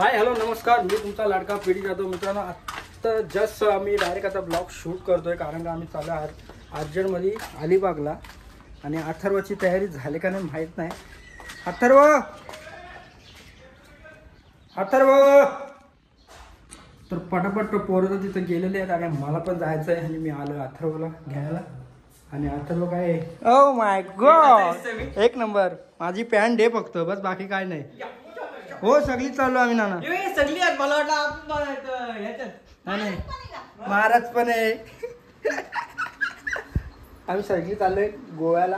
Hi hello नमस्कार, मी तुमचा लाडका पीडी जाधव. मित्रांनो, आता जस्ट आम्ही डायरेक्ट आता ब्लॉग शूट करतोय कारण का आम्ही चालू अर्जंटमध्ये अलिबागला. आणि अथर्वची तयारी झाली का नाही माहीत नाही. अथर्व तर पटापट पोरं तिथं गेलेले आहेत आणि मला पण जायचं आहे आणि मी आलो अथर्वला घ्यायला. आणि अथर्व काय ओ माय गॉड एक नंबर. माझी पॅन्ट दे फक्त, बस बाकी काय नाही. हो सगळी चाललो आम्ही नाना. सगळी आहेत, मला वाटलं नाही महाराज पण आहे. आम्ही सगळी चाललोय गोव्याला.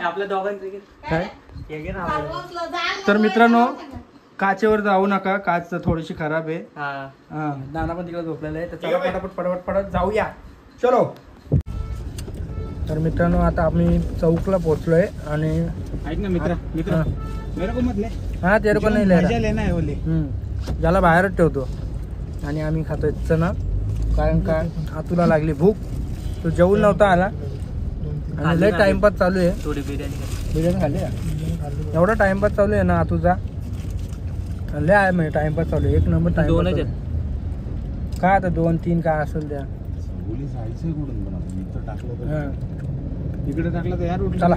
आपल्या दोघांचे काय तर मित्रांनो, काचेवर जाऊ नका, काच थोडीशी खराब आहे. नाना पण तिकडे झोपलेला आहे. तर चला पटापट जाऊया, चलो. तर मित्रांनो, आता आम्ही चौकला पोहोचलोय. आणि ऐक ना मित्र मेरे को मत ले. हा तेरे को नाही मजा लेना है बोले. ज्याला बाहेरच ठेवतो. आणि आम्ही खातोय चना, कारण का आतूला लागली भूक. तो जेवून नव्हता आला आणि लय टाइमपास चालू आहे. थोडी बिर्याणी खाल्ली. एवढा टाइमपास चालू आहे ना आतूचा, लय आहे म्हणजे टाइमपास चालू आहे. एक नंबर टाइमपास. काय आता 2-3 काय असेल त्या. इकडे टाकलं तर यार चला.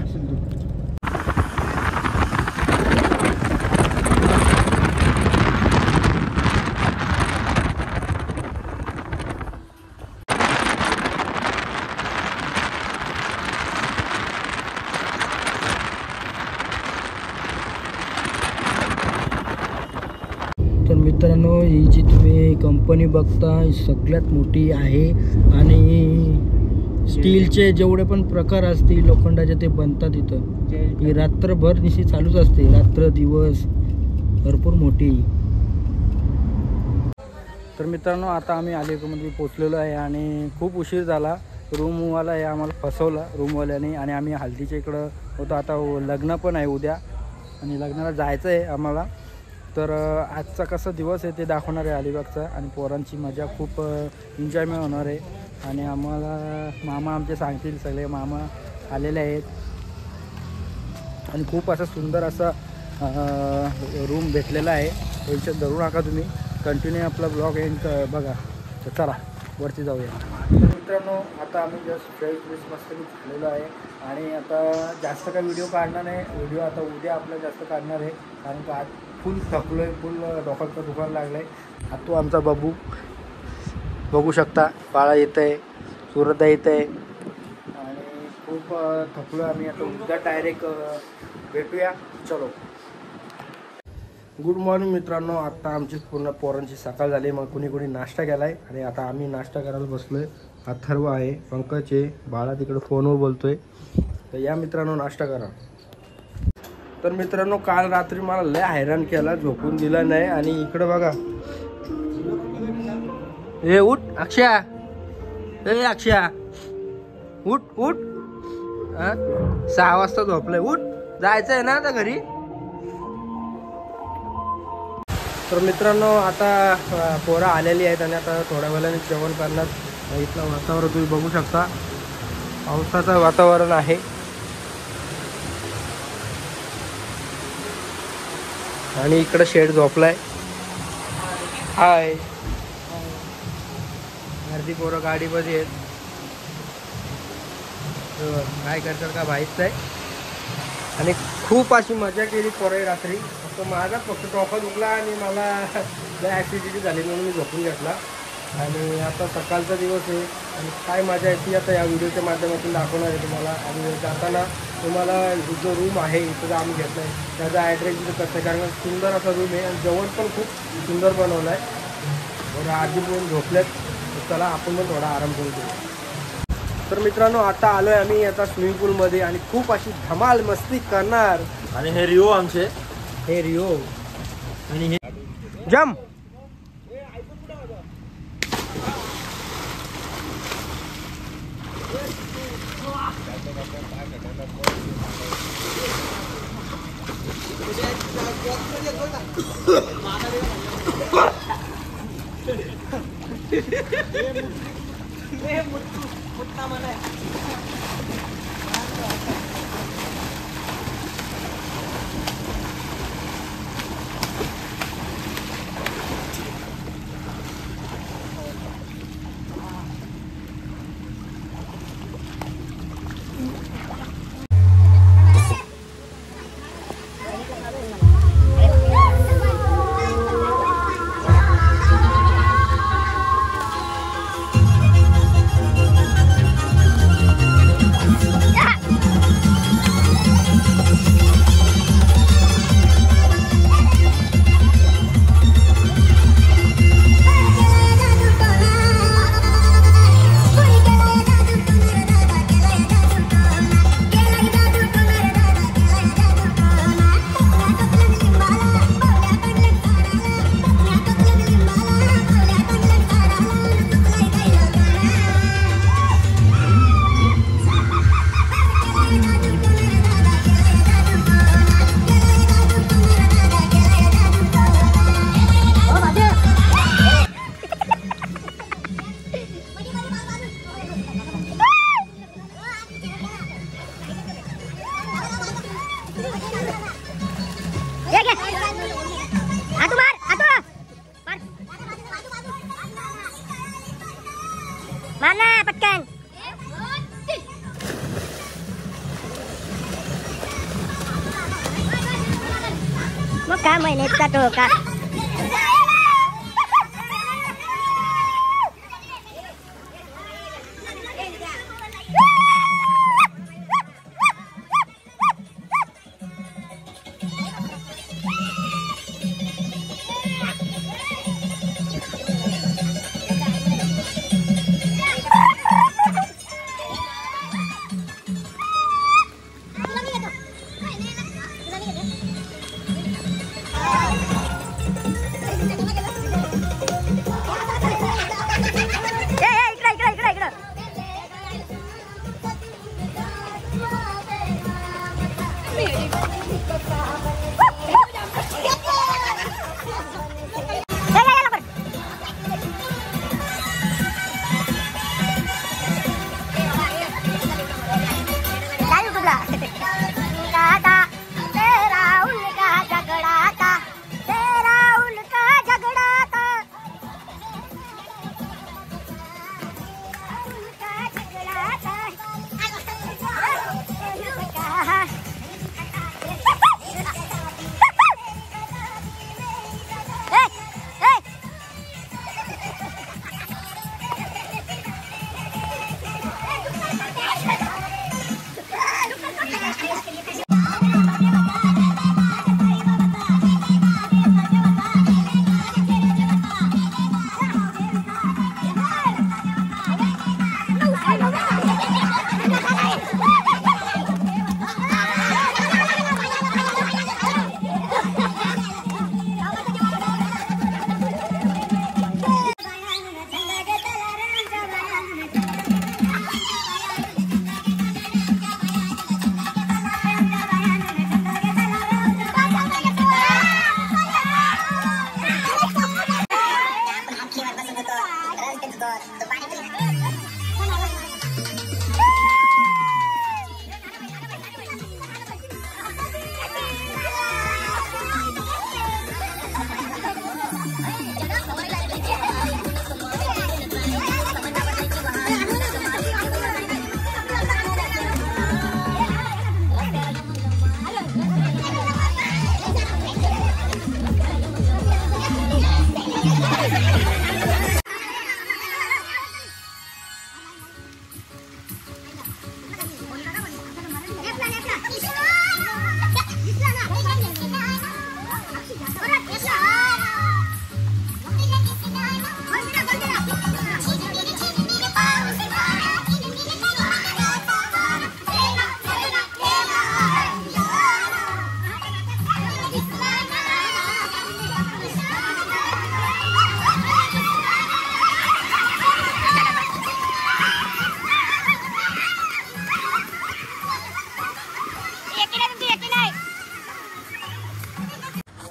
तर मित्रांनो, ही जी तुम्ही कंपनी बघता ही सगळ्यात मोठी आहे. आणि स्टीलचे जेवढे पण प्रकार असतील लोखंडाचे ते बनतात इथं. ही रात्रभर निशी चालूच असते, रात्र दिवस, भरपूर मोठी. तर मित्रांनो, आता आम्ही अलिबागमध्ये पोचलेलो आहे आणि खूप उशीर झाला. रूमवाला हे आम्हाला फसवला रूमवाल्याने. आणि आम्ही हल्दीच्या इकडं होतो. आता लग्न पण आहे उद्या आणि लग्नाला जायचं आहे आम्हाला. तर आजचा कसा दिवस आहे ते दाखवणार आहे अलिबागचा. आणि पोरांची मजा खूप एन्जॉयमेंट होणार आहे. आणि आम्हाला मामा आमचे सांगतील, सगळे मामा आलेले आहेत. आणि खूप असं सुंदर असा रूम भेटलेला आहे. टेन्शन धरू नका तुम्ही, कंटिन्यू आपला ब्लॉग एंड बघा. तर चला वरती जाऊया. तर मित्रांनो, आता आम्ही जस्ट फ्रेश मस्त झालेलो आहे. आणि आता जास्त काय व्हिडिओ काढणार नाही. व्हिडिओ आता उद्या आपला जास्त काढणार आहे, कारण का आज फुल थकलो आहे, फुल डोक्याचं दुखायला लागलं आहे. आता तो आमचा बाबू बघू शकता, बाळा येत आहे, सूर्यदा येत आहे. आणि खूप थकलो आहे आम्ही. आता उद्या डायरेक्ट भेटूया, चलो. गुड मॉर्निंग मित्रांनो. आता आमची पूर्ण पोरांची सकाळ झाली. मग कुणी नाश्ता केला आहे आणि आता आम्ही नाश्ता करायला बसलो आहे. अथर्व आहे, पंकज आहे, बाळा तिकडं फोनवर बोलतोय. तर या मित्रांनो, नाश्ता करा. तर मित्रांनो, काल रात्री मला लय हैराण केला, झोपून दिला नाही. आणि इकडं बघा, ए उठ अक्षया, ए अक्षया उठ उठ. 6 वाजता झोपलंय, उठ, जायचं आहे ना आता घरी. तर मित्रांनो, आता पोरं आलेली आहेत आणि आता थोड्या वेळाने जेवण करणार. इथलं वातावरण तुम्ही बघू शकता, पावसाचं वातावरण आहे. आणि इकडं शेड झोपलाय. हाय, अर्धी पोरं गाडीमध्ये आहेत. काय करतात का माहीत नाही. आणि खूप अशी मजा केली पोरं रात्री. फक्त माझा फक्त डोका दुखला आणि मला ॲसिडिटी झाली म्हणून मी झोपून घेतला. आणि आता सकाळचा दिवस आहे आणि काय मजा येते आता या व्हिडिओच्या माध्यमातून दाखवणार आहे तुम्हाला. आणि जाताना तुम्हाला जो रूम आहे इथं आम्ही घेतला आहे त्याचा ॲड्रेस इथं कसं आहे, कारण सुंदर असा रूम आहे आणि जेवण पण खूप सुंदर बनवलं आहे. बरं आधी पण झोपल्यात, चला आपण पण थोडा आराम करू. तर मित्रांनो, आता आलो आहे आम्ही आता स्विमिंग पूलमध्ये आणि खूप अशी धमाल मस्ती करणार. आणि हे रिओ आमचे, हे रिओ आणि हे जम. एका महिन्याचा ठोका.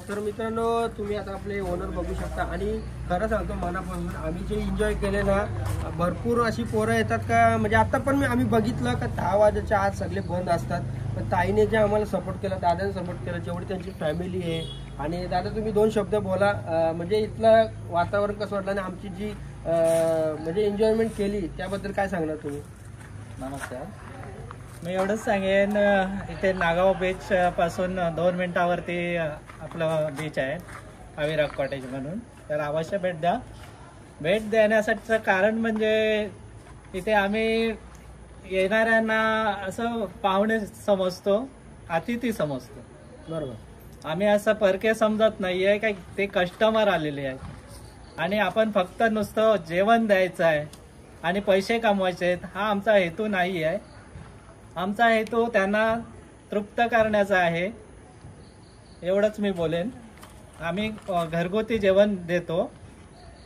तर मित्रांनो तुम्ही आता आपले ओनर बघू शकता आणि खरं सांगतो मनापासून आम्ही जे एन्जॉय केले ना, भरपूर अशी पोरं येतात का म्हणजे आता पण आम्ही बघितलं का 10 वाजेच्या आज सगळे बंद असतात, पण ताईने जे आम्हाला सपोर्ट केला, दादाने सपोर्ट केला, जेवढी त्यांची फॅमिली आहे. आणि दादा तुम्ही 2 शब्द बोला, म्हणजे इथलं वातावरण कसं वाटलं आणि आमची जी म्हणजे एन्जॉयमेंट केली त्याबद्दल काय सांगणार तुम्ही? नमस्कार. मी एवढंच सांगेन, इथे नागाव बीच पासून 2 मिनिटावरती आपलं बीच आहे अविराग कॉटेज म्हणून. तर अवश्य भेट द्या. भेट देण्यासाठीचं कारण म्हणजे इथे आम्ही येणाऱ्यांना असं पाहुणे समजतो, अतिथी समजतो. बरोबर. आम्ही असं परके समजत नाहीये का ते कस्टमर आलेले आहेत आणि आपण फक्त नुसतं जेवण द्यायचं आहे आणि पैसे कमवायचे आहेत, हा आमचा हेतू नाही आहे. आमचा हेतू त्यांना तृप्त करण्याचा आहे, एवढंच मी बोलेन. आम्ही घरगुती जेवण देतो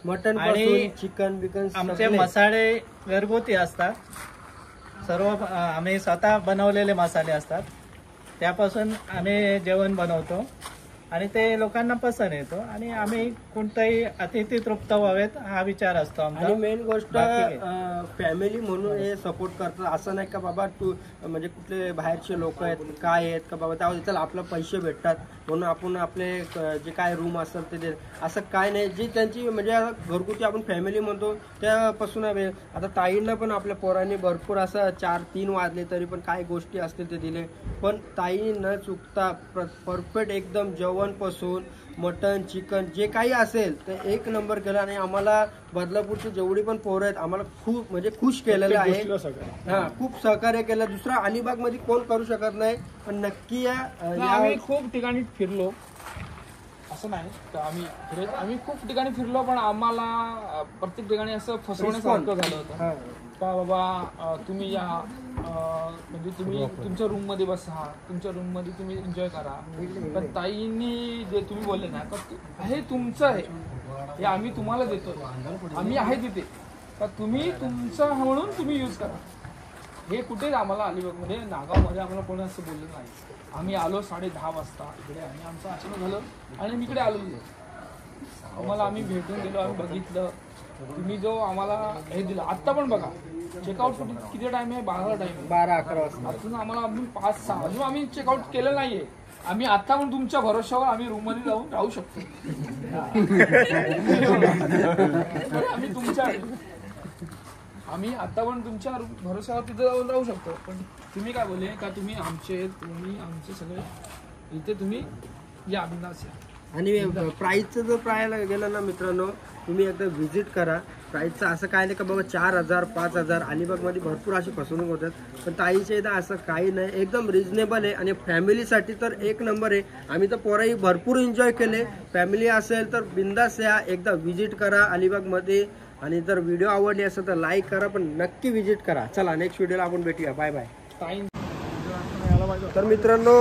मटन आणि चिकन बिकन आमचे मसाले घरगुती असतात. सर्व आम्ही स्वतः बनवलेले मसाले असतात, त्यापासून आम्ही जेवण बनवतो आणि ते लोकांना पसंत येतो आणि आम्ही कोणताही अतिथी तृप्त व्हावेत हा विचार असतो आमचा. आणि मेन गोष्ट फॅमिली म्हणून हे सपोर्ट करतात. असं नाही का बाबा तू म्हणजे कुठले बाहेरचे लोक आहेत काय आहेत का बाबा त्यावर चल आपलं पैसे भेटतात म्हणून आपण आपले जे काय रूम असतात ते असं काय नाही. जी त्यांची म्हणजे घरगुती आपण फॅमिली म्हणतो त्यापासून आता ताईंना पण आपल्या पोरांनी भरपूर असं 4-3 वाजले तरी पण काय गोष्टी असतील ते दिले. पण ताई न चुकता परफेक्ट एकदम जेवणपासून मटन चिकन जे काही असेल ते एक नंबर केलं आणि आम्हाला बदलापूरची जेवढी पण पोरं आहेत आम्हाला खूप म्हणजे खुश केलेलं आहे. हा खूप सहकार्य केलं. दुसरा अलिबाग मध्ये कोण करू शकत नाही. पण नक्की आम्ही खूप ठिकाणी फिरलो, असं नाही तर आम्ही खूप ठिकाणी फिरलो, पण आम्हाला प्रत्येक ठिकाणी असं फसवण्यासारखं झालं होतं का बाबा तुम्ही या म्हणजे तुम्ही तुमच्या रूम मध्ये बसा, तुमच्या रूम मध्ये तुम्ही एन्जॉय करा. पण ताईंनी जे तुम्ही बोलले ना का हे तुमचं आहे, हे आम्ही तुम्हाला देतो, आम्ही आहे तिथे, तर तुम्ही तुमचं म्हणून तुम्ही यूज करा. हे कुठेच आम्हाला अलिबागमध्ये नागावमध्ये आम्हाला कोणी असं बोललं नाही. आम्ही आलो 10:30 वाजता इकडे आणि आमचं अचानक झालं आणि मी इकडे आलो. आम्हाला आम्ही भेटून गेलो, आम्ही बघितलं तुम्ही जो आम्हाला हे दिलं. आत्ता पण बघा चेकआउट किती टाइम आहे, 12 टाइम आहे, 12-11 वाजता. अजून आम्हाला अजून 5-6 अजून आम्ही चेकआउट केलं नाहीये. आम्ही आता पण तुमच्या भरोश्यावर आम्ही रूम मध्ये जाऊन राहू शकतो. आम्ही तुमच्या आम्ही आता पण तुमच्या भरोश्यावर तिथे जाऊन राहू शकतो. पण तुम्ही काय बोलले का तुम्ही आमचे सगळे इथे तुम्ही या बिंदास या. आणि प्राईसचं जर प्रायला गेलं ना मित्रांनो तुम्ही एकदा व्हिजिट करा. प्राईसचं असं काय नाही का बाबा 4,000 5,000 अलिबागमध्ये भरपूर अशी फसवणूक होतात. पण ताईच्या इथं असं काही नाही, एकदम रिजनेबल आहे आणि फॅमिलीसाठी तर एक नंबर आहे. आम्ही तर पोराही भरपूर एन्जॉय केले. फॅमिली असेल तर बिंदास या, एकदा व्हिजिट करा अलिबागमध्ये. आणि जर व्हिडिओ आवडली असेल तर लाईक करा, पण नक्की व्हिजिट करा. चला नेक्स्ट व्हिडिओला आपण भेटूया. Bye bye. तर मित्रांनो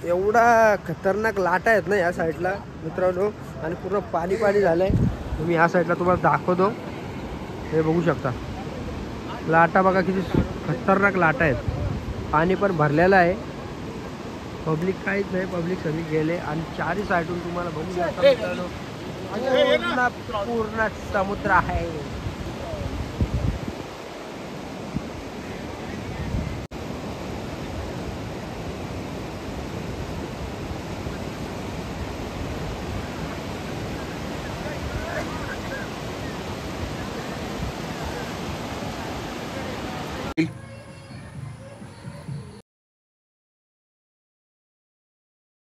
एवढा खतरनाक लाटा आहेत ना या साईडला मित्रांनो, आणि पूर्ण पाणी पाणी झालंय. तुम्ही या साईडला तुम्हाला दाखवतो, हे बघू शकता लाटा बघा किती खतरनाक लाटा आहेत. पाणी पण भरलेलं आहे. पब्लिक काहीच नाही, पब्लिक सगळी गेले आणि चारही साईडून तुम्हाला बघू शकता मित्रांनो पूर्ण समुद्र आहे.